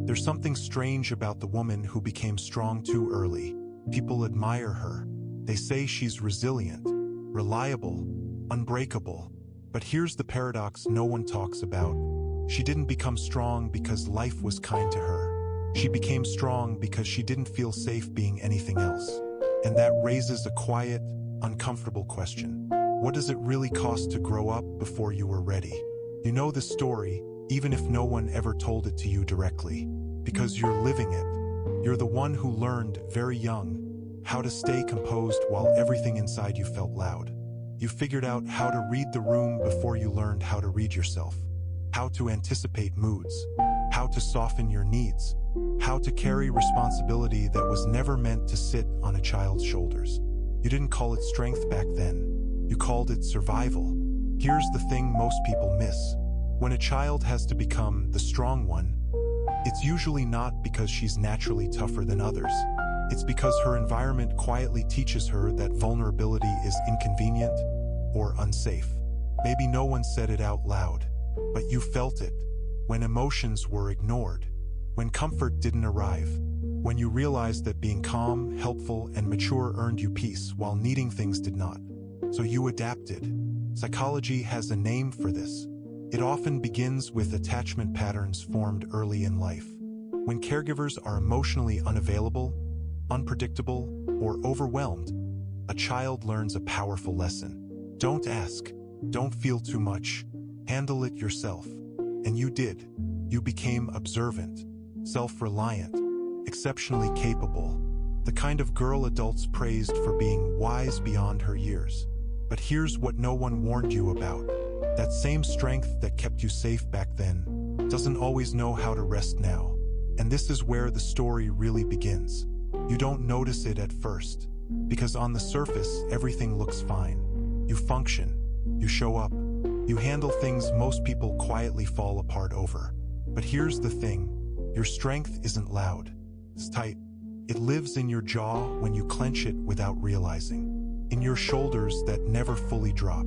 There's something strange about the woman who became strong too early. People admire her. They say she's resilient, reliable, unbreakable. But here's the paradox no one talks about. She didn't become strong because life was kind to her. She became strong because she didn't feel safe being anything else. And that raises a quiet, uncomfortable question. What does it really cost to grow up before you were ready? You know this story, even if no one ever told it to you directly, because you're living it. You're the one who learned, very young, how to stay composed while everything inside you felt loud. You figured out how to read the room before you learned how to read yourself, how to anticipate moods, how to soften your needs, how to carry responsibility that was never meant to sit on a child's shoulders. You didn't call it strength back then. You called it survival. Here's the thing most people miss. When a child has to become the strong one, it's usually not because she's naturally tougher than others. It's because her environment quietly teaches her that vulnerability is inconvenient or unsafe. Maybe no one said it out loud, but you felt it. When emotions were ignored, when comfort didn't arrive, when you realized that being calm, helpful, and mature earned you peace while needing things did not. So you adapted. Psychology has a name for this. It often begins with attachment patterns formed early in life. When caregivers are emotionally unavailable, unpredictable, or overwhelmed, a child learns a powerful lesson. Don't ask. Don't feel too much. Handle it yourself. And you did. You became observant, self-reliant, exceptionally capable, the kind of girl adults praised for being wise beyond her years. But here's what no one warned you about. That same strength that kept you safe back then doesn't always know how to rest now. And this is where the story really begins. You don't notice it at first, because on the surface, everything looks fine. You function, you show up, you handle things most people quietly fall apart over. But here's the thing, your strength isn't loud. It's tight. It lives in your jaw when you clench it without realizing, in your shoulders that never fully drop,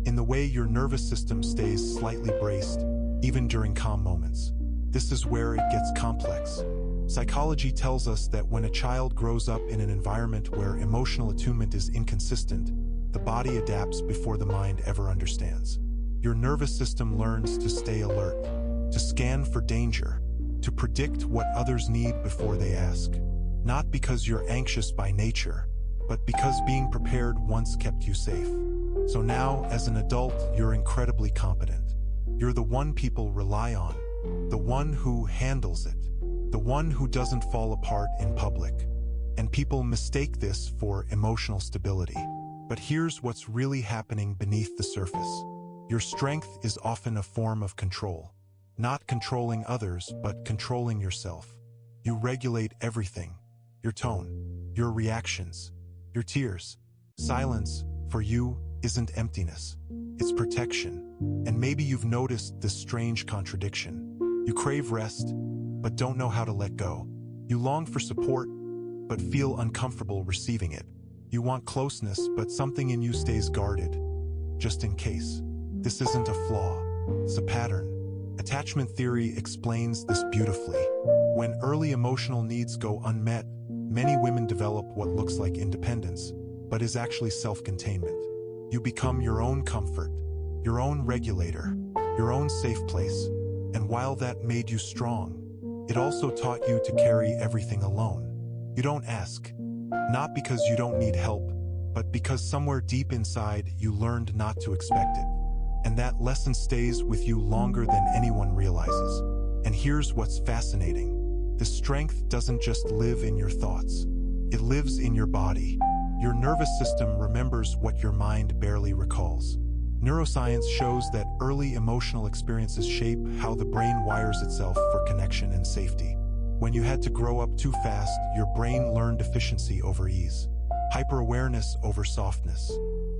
in the way your nervous system stays slightly braced, even during calm moments. This is where it gets complex. Psychology tells us that when a child grows up in an environment where emotional attunement is inconsistent, the body adapts before the mind ever understands. Your nervous system learns to stay alert, to scan for danger, to predict what others need before they ask. Not because you're anxious by nature, but because being prepared once kept you safe. So now, as an adult, you're incredibly competent. You're the one people rely on, the one who handles it, the one who doesn't fall apart in public. And people mistake this for emotional stability. But here's what's really happening beneath the surface. Your strength is often a form of control. Not controlling others, but controlling yourself. You regulate everything. Your tone, your reactions, your tears. Silence, for you, isn't emptiness. It's protection. And maybe you've noticed this strange contradiction. You crave rest, but don't know how to let go. You long for support, but feel uncomfortable receiving it. You want closeness, but something in you stays guarded, just in case. This isn't a flaw, it's a pattern. Attachment theory explains this beautifully. When early emotional needs go unmet, many women develop what looks like independence, but is actually self-containment. You become your own comfort, your own regulator, your own safe place. And while that made you strong, it also taught you to carry everything alone. You don't ask, not because you don't need help, but because somewhere deep inside you learned not to expect it. And that lesson stays with you longer than anyone realizes. And here's what's fascinating. The strength doesn't just live in your thoughts. It lives in your body. Your nervous system remembers what your mind barely recalls. Neuroscience shows that early emotional experiences shape how the brain wires itself for connection and safety. When you had to grow up too fast, your brain learned efficiency over ease, hyper-awareness over softness.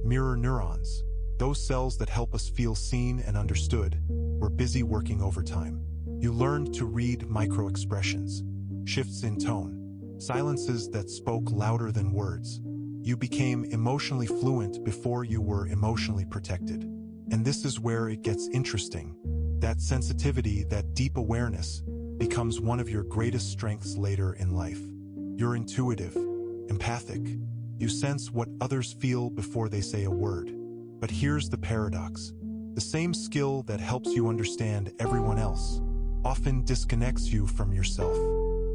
Mirror neurons, those cells that help us feel seen and understood, were busy working overtime. You learned to read micro-expressions, shifts in tone, silences that spoke louder than words. You became emotionally fluent before you were emotionally protected. And this is where it gets interesting. That sensitivity, that deep awareness, becomes one of your greatest strengths later in life. You're intuitive, empathic. You sense what others feel before they say a word. But here's the paradox. The same skill that helps you understand everyone else often disconnects you from yourself,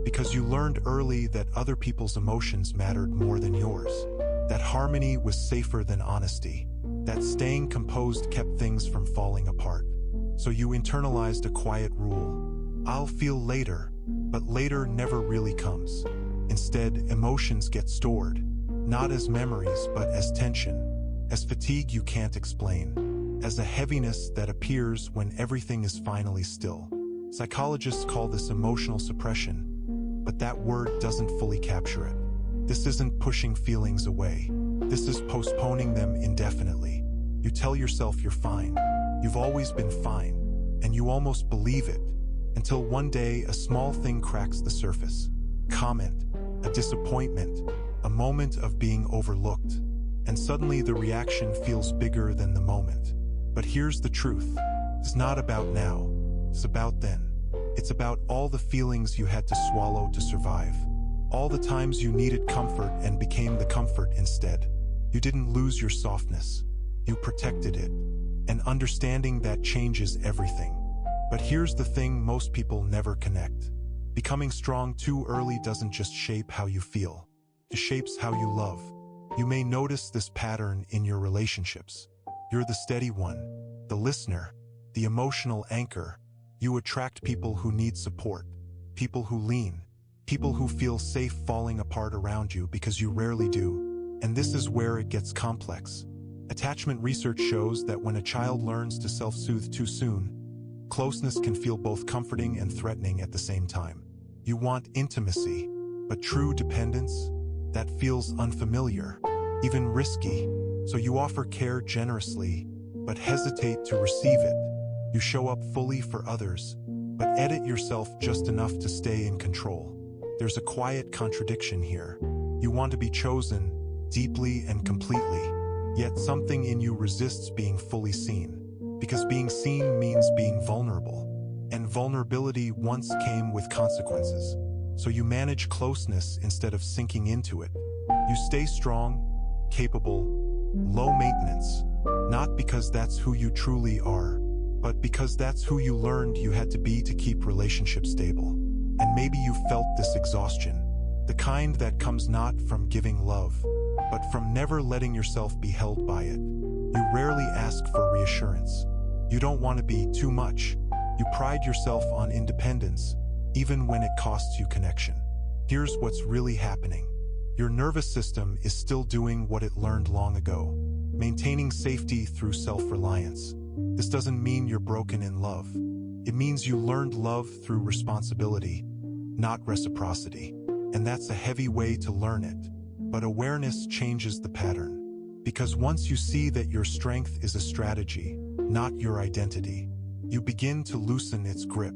because you learned early that other people's emotions mattered more than yours, that harmony was safer than honesty, that staying composed kept things from falling apart. So you internalized a quiet rule: I'll feel later, but later never really comes. Instead, emotions get stored, not as memories but as tension, as fatigue you can't explain, as a heaviness that appears when everything is finally still. Psychologists call this emotional suppression, but that word doesn't fully capture it. This isn't pushing feelings away. This is postponing them indefinitely. You tell yourself you're fine. You've always been fine, and you almost believe it, until one day a small thing cracks the surface. Comment, a disappointment, a moment of being overlooked, and suddenly the reaction feels bigger than the moment. But here's the truth. It's not about now. It's about then. It's about all the feelings you had to swallow to survive. All the times you needed comfort and became the comfort instead. You didn't lose your softness. You protected it. And understanding that changes everything. But here's the thing most people never connect. Becoming strong too early doesn't just shape how you feel. It shapes how you love. You may notice this pattern in your relationships. You're the steady one, the listener, the emotional anchor. You attract people who need support, people who lean, people who feel safe falling apart around you because you rarely do. And this is where it gets complex. Attachment research shows that when a child learns to self-soothe too soon, closeness can feel both comforting and threatening at the same time. You want intimacy, but true dependence? That feels unfamiliar, even risky. So you offer care generously, but hesitate to receive it. You show up fully for others, but edit yourself just enough to stay in control. There's a quiet contradiction here. You want to be chosen deeply and completely, yet something in you resists being fully seen. Because being seen means being vulnerable, and vulnerability once came with consequences. So you manage closeness instead of sinking into it. You stay strong, capable, low maintenance, not because that's who you truly are, but because that's who you learned you had to be to keep relationships stable. And maybe you felt this exhaustion, the kind that comes not from giving love, but from never letting yourself be held by it. You rarely ask for reassurance. You don't want to be too much. You pride yourself on independence, even when it costs you connection. Here's what's really happening. Your nervous system is still doing what it learned long ago, maintaining safety through self-reliance. This doesn't mean you're broken in love. It means you learned love through responsibility, not reciprocity. And that's a heavy way to learn it. But awareness changes the pattern. Because once you see that your strength is a strategy, not your identity, you begin to loosen its grip.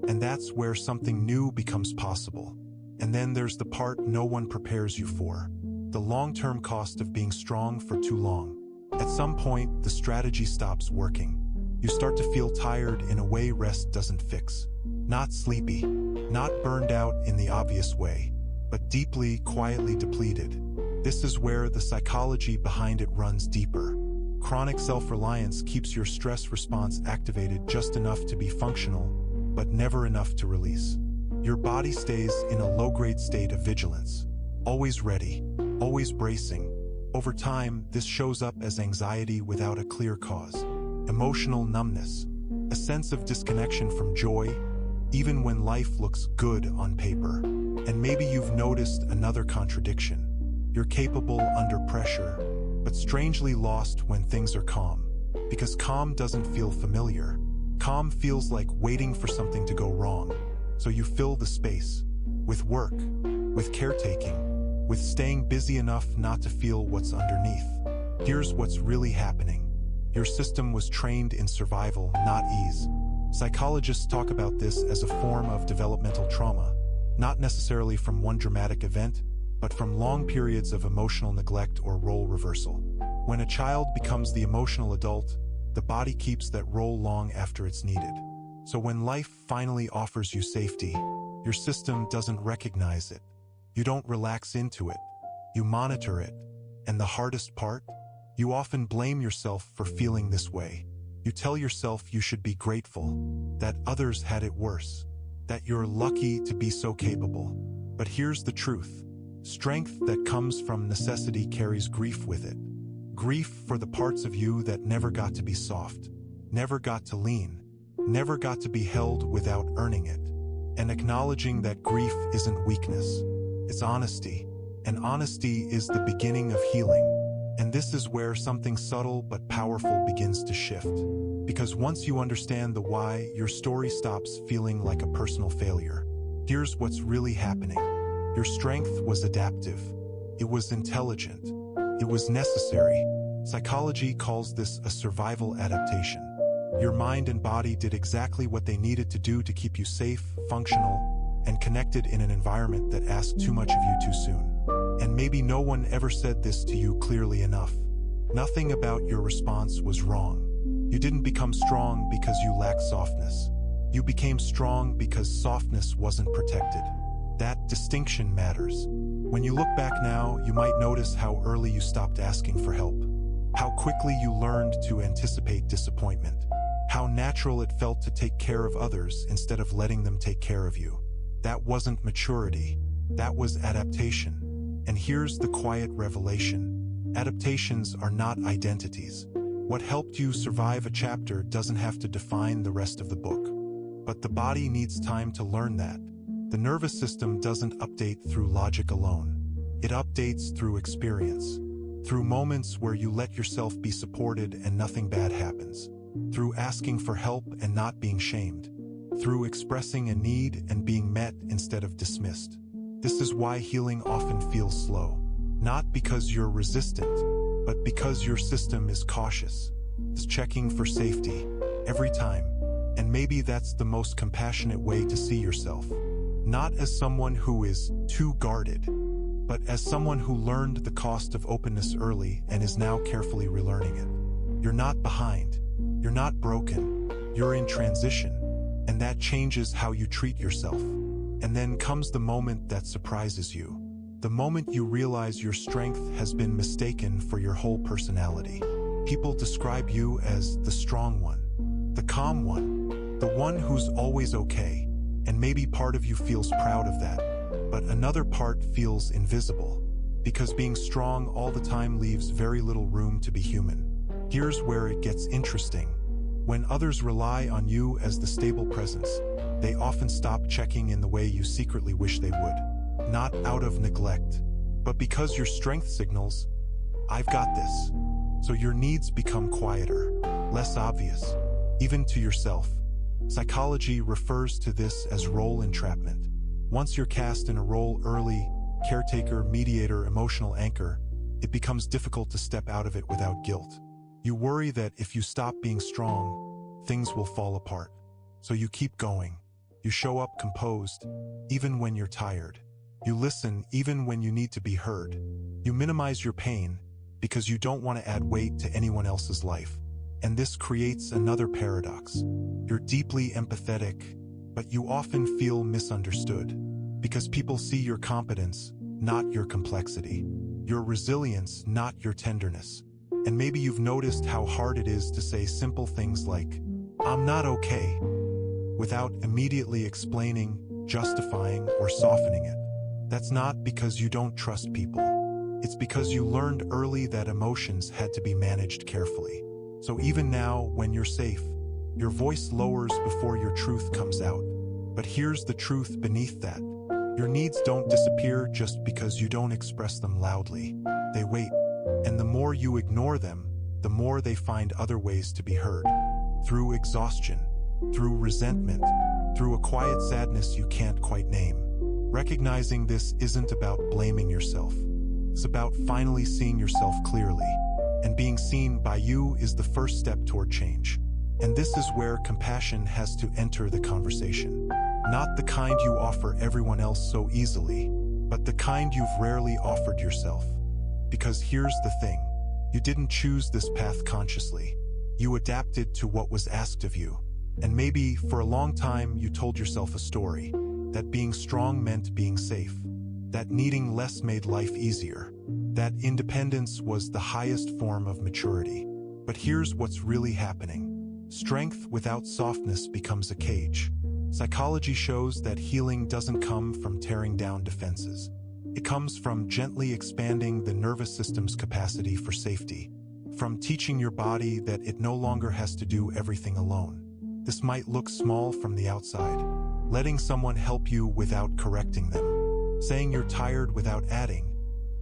And that's where something new becomes possible. And then there's the part no one prepares you for. The long-term cost of being strong for too long. At some point, the strategy stops working. You start to feel tired in a way rest doesn't fix. Not sleepy, not burned out in the obvious way, but deeply, quietly depleted. This is where the psychology behind it runs deeper. Chronic self-reliance keeps your stress response activated just enough to be functional, but never enough to release. Your body stays in a low-grade state of vigilance, always ready, always bracing. Over time, this shows up as anxiety without a clear cause, emotional numbness, a sense of disconnection from joy, even when life looks good on paper. And maybe you've noticed another contradiction. You're capable under pressure, but strangely lost when things are calm. Because calm doesn't feel familiar. Calm feels like waiting for something to go wrong. So you fill the space with work, with caretaking, with staying busy enough not to feel what's underneath. Here's what's really happening. Your system was trained in survival, not ease. Psychologists talk about this as a form of developmental trauma, not necessarily from one dramatic event, but from long periods of emotional neglect or role reversal. When a child becomes the emotional adult, the body keeps that role long after it's needed. So when life finally offers you safety, your system doesn't recognize it. You don't relax into it. You monitor it. And the hardest part? You often blame yourself for feeling this way. You tell yourself you should be grateful, that others had it worse, that you're lucky to be so capable. But here's the truth. Strength that comes from necessity carries grief with it. Grief for the parts of you that never got to be soft, never got to lean, never got to be held without earning it. And acknowledging that grief isn't weakness, it's honesty. And honesty is the beginning of healing. And this is where something subtle but powerful begins to shift. Because once you understand the why, your story stops feeling like a personal failure. Here's what's really happening. Your strength was adaptive. It was intelligent. It was necessary. Psychology calls this a survival adaptation. Your mind and body did exactly what they needed to do to keep you safe, functional, and connected in an environment that asked too much of you too soon. And maybe no one ever said this to you clearly enough. Nothing about your response was wrong. You didn't become strong because you lacked softness. You became strong because softness wasn't protected. That distinction matters. When you look back now, you might notice how early you stopped asking for help. How quickly you learned to anticipate disappointment. How natural it felt to take care of others instead of letting them take care of you. That wasn't maturity. That was adaptation. And here's the quiet revelation. Adaptations are not identities. What helped you survive a chapter doesn't have to define the rest of the book. But the body needs time to learn that. The nervous system doesn't update through logic alone. It updates through experience. Through moments where you let yourself be supported and nothing bad happens. Through asking for help and not being shamed. Through expressing a need and being met instead of dismissed. This is why healing often feels slow. Not because you're resistant, but because your system is cautious. It's checking for safety every time. And maybe that's the most compassionate way to see yourself. Not as someone who is too guarded, but as someone who learned the cost of openness early and is now carefully relearning it. You're not behind. You're not broken. You're in transition. And that changes how you treat yourself. And then comes the moment that surprises you. The moment you realize your strength has been mistaken for your whole personality. People describe you as the strong one, the calm one, the one who's always okay. And maybe part of you feels proud of that, but another part feels invisible. Because being strong all the time leaves very little room to be human. Here's where it gets interesting. When others rely on you as the stable presence, they often stop checking in the way you secretly wish they would. Not out of neglect, but because your strength signals, I've got this. So your needs become quieter, less obvious, even to yourself. Psychology refers to this as role entrapment. Once you're cast in a role early, caretaker, mediator, emotional anchor, it becomes difficult to step out of it without guilt. You worry that if you stop being strong, things will fall apart. So you keep going. You show up composed, even when you're tired. You listen even when you need to be heard. You minimize your pain because you don't want to add weight to anyone else's life. And this creates another paradox. You're deeply empathetic, but you often feel misunderstood because people see your competence, not your complexity. Your resilience, not your tenderness. And maybe you've noticed how hard it is to say simple things like, I'm not okay, without immediately explaining, justifying, or softening it. That's not because you don't trust people. It's because you learned early that emotions had to be managed carefully. So even now, when you're safe, your voice lowers before your truth comes out. But here's the truth beneath that. Your needs don't disappear just because you don't express them loudly. They wait. And the more you ignore them, the more they find other ways to be heard. Through exhaustion, through resentment, through a quiet sadness you can't quite name. Recognizing this isn't about blaming yourself. It's about finally seeing yourself clearly. And being seen by you is the first step toward change. And this is where compassion has to enter the conversation. Not the kind you offer everyone else so easily, but the kind you've rarely offered yourself. Because here's the thing. You didn't choose this path consciously. You adapted to what was asked of you. And maybe, for a long time, you told yourself a story, that being strong meant being safe, that needing less made life easier, that independence was the highest form of maturity. But here's what's really happening. Strength without softness becomes a cage. Psychology shows that healing doesn't come from tearing down defenses. It comes from gently expanding the nervous system's capacity for safety, from teaching your body that it no longer has to do everything alone. This might look small from the outside. Letting someone help you without correcting them. Saying you're tired without adding,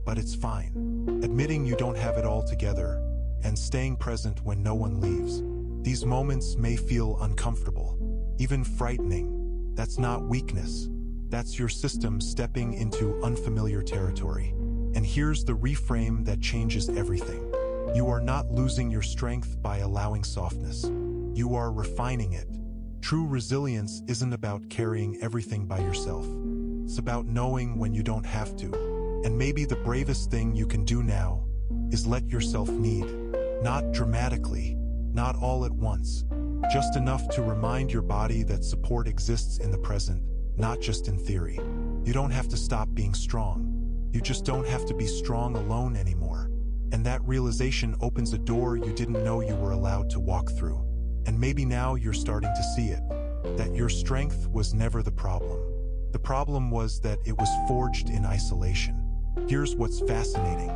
but it's fine. Admitting you don't have it all together, and staying present when no one leaves. These moments may feel uncomfortable, even frightening. That's not weakness. That's your system stepping into unfamiliar territory. And here's the reframe that changes everything. You are not losing your strength by allowing softness. You are refining it. True resilience isn't about carrying everything by yourself. It's about knowing when you don't have to. And maybe the bravest thing you can do now is let yourself need. Not dramatically, not all at once. Just enough to remind your body that support exists in the present, not just in theory. You don't have to stop being strong. You just don't have to be strong alone anymore. And that realization opens a door you didn't know you were allowed to walk through. And maybe now you're starting to see it, that your strength was never the problem. The problem was that it was forged in isolation. Here's what's fascinating.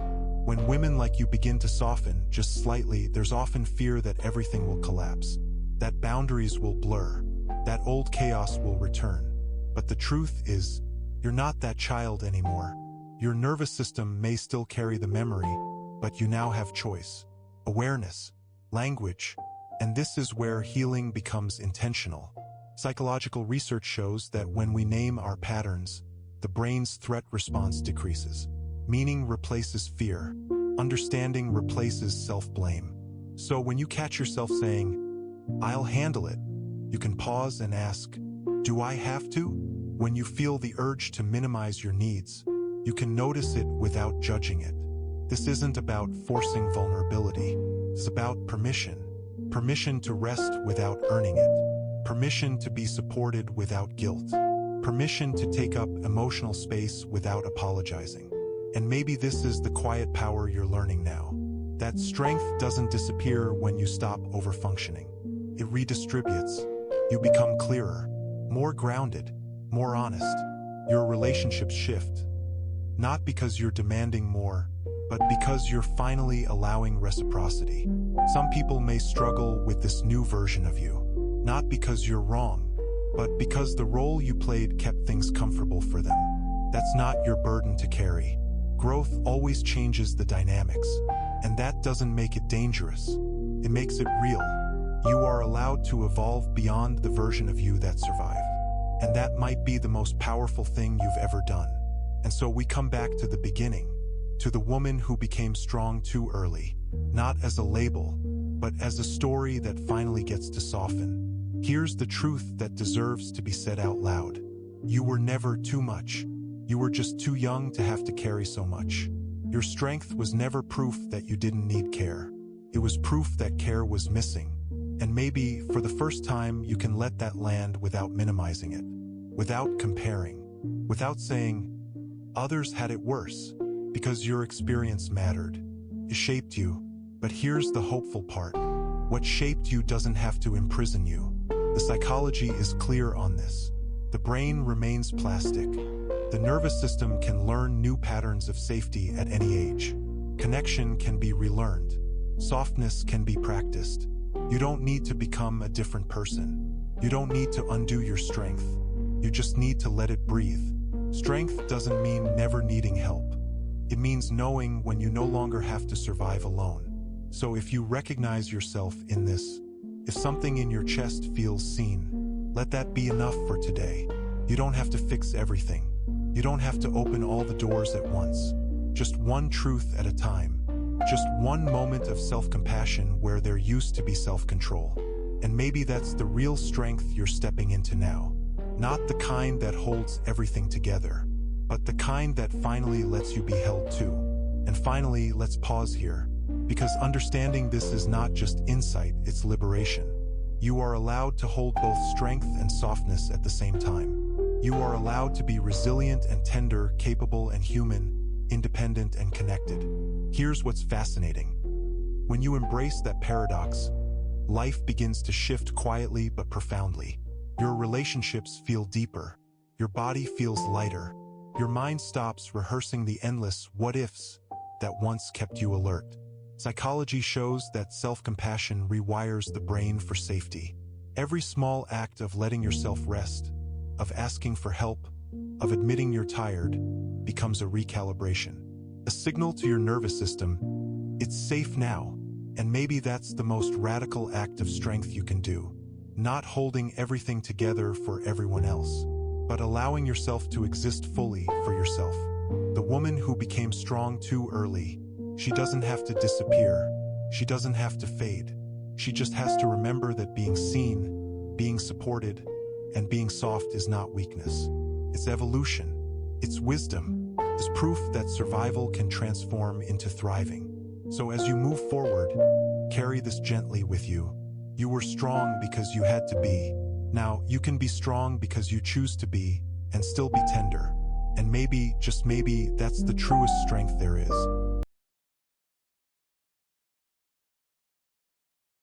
When women like you begin to soften, just slightly, there's often fear that everything will collapse, that boundaries will blur, that old chaos will return. But the truth is, you're not that child anymore. Your nervous system may still carry the memory, but you now have choice, awareness, language, and this is where healing becomes intentional. Psychological research shows that when we name our patterns, the brain's threat response decreases. Meaning replaces fear. Understanding replaces self-blame. So when you catch yourself saying, "I'll handle it," you can pause and ask, "Do I have to?" When you feel the urge to minimize your needs, you can notice it without judging it. This isn't about forcing vulnerability. It's about permission. Permission to rest without earning it. Permission to be supported without guilt. Permission to take up emotional space without apologizing. And maybe this is the quiet power you're learning now. That strength doesn't disappear when you stop overfunctioning. It redistributes. You become clearer, more grounded, more honest. Your relationships shift. Not because you're demanding more, but because you're finally allowing reciprocity. Some people may struggle with this new version of you, not because you're wrong, but because the role you played kept things comfortable for them. That's not your burden to carry. Growth always changes the dynamics, and that doesn't make it dangerous. It makes it real. You are allowed to evolve beyond the version of you that survived. And that might be the most powerful thing you've ever done. And so we come back to the beginning, to the woman who became strong too early, not as a label, but as a story that finally gets to soften. Here's the truth that deserves to be said out loud. You were never too much. You were just too young to have to carry so much. Your strength was never proof that you didn't need care. It was proof that care was missing. And maybe, for the first time, you can let that land without minimizing it, without comparing, without saying, "Others had it worse," because your experience mattered. It shaped you. But here's the hopeful part. What shaped you doesn't have to imprison you. The psychology is clear on this. The brain remains plastic. The nervous system can learn new patterns of safety at any age. Connection can be relearned. Softness can be practiced. You don't need to become a different person. You don't need to undo your strength. You just need to let it breathe. Strength doesn't mean never needing help. It means knowing when you no longer have to survive alone. So if you recognize yourself in this, if something in your chest feels seen, let that be enough for today. You don't have to fix everything. You don't have to open all the doors at once. Just one truth at a time. Just one moment of self-compassion where there used to be self-control. And maybe that's the real strength you're stepping into now. Not the kind that holds everything together, but the kind that finally lets you be held too. And finally, let's pause here, because understanding this is not just insight, it's liberation. You are allowed to hold both strength and softness at the same time. You are allowed to be resilient and tender, capable and human, independent and connected. Here's what's fascinating. When you embrace that paradox, life begins to shift quietly but profoundly. Your relationships feel deeper. Your body feels lighter. Your mind stops rehearsing the endless what-ifs that once kept you alert. Psychology shows that self-compassion rewires the brain for safety. Every small act of letting yourself rest, of asking for help, of admitting you're tired, becomes a recalibration. A signal to your nervous system, it's safe now, and maybe that's the most radical act of strength you can do. Not holding everything together for everyone else, but allowing yourself to exist fully for yourself. The woman who became strong too early, she doesn't have to disappear. She doesn't have to fade. She just has to remember that being seen, being supported, and being soft is not weakness. It's evolution. It's wisdom. It's proof that survival can transform into thriving. So as you move forward, carry this gently with you. You were strong because you had to be. Now you can be strong because you choose to be, and still be tender. And maybe, just maybe, that's the truest strength there is.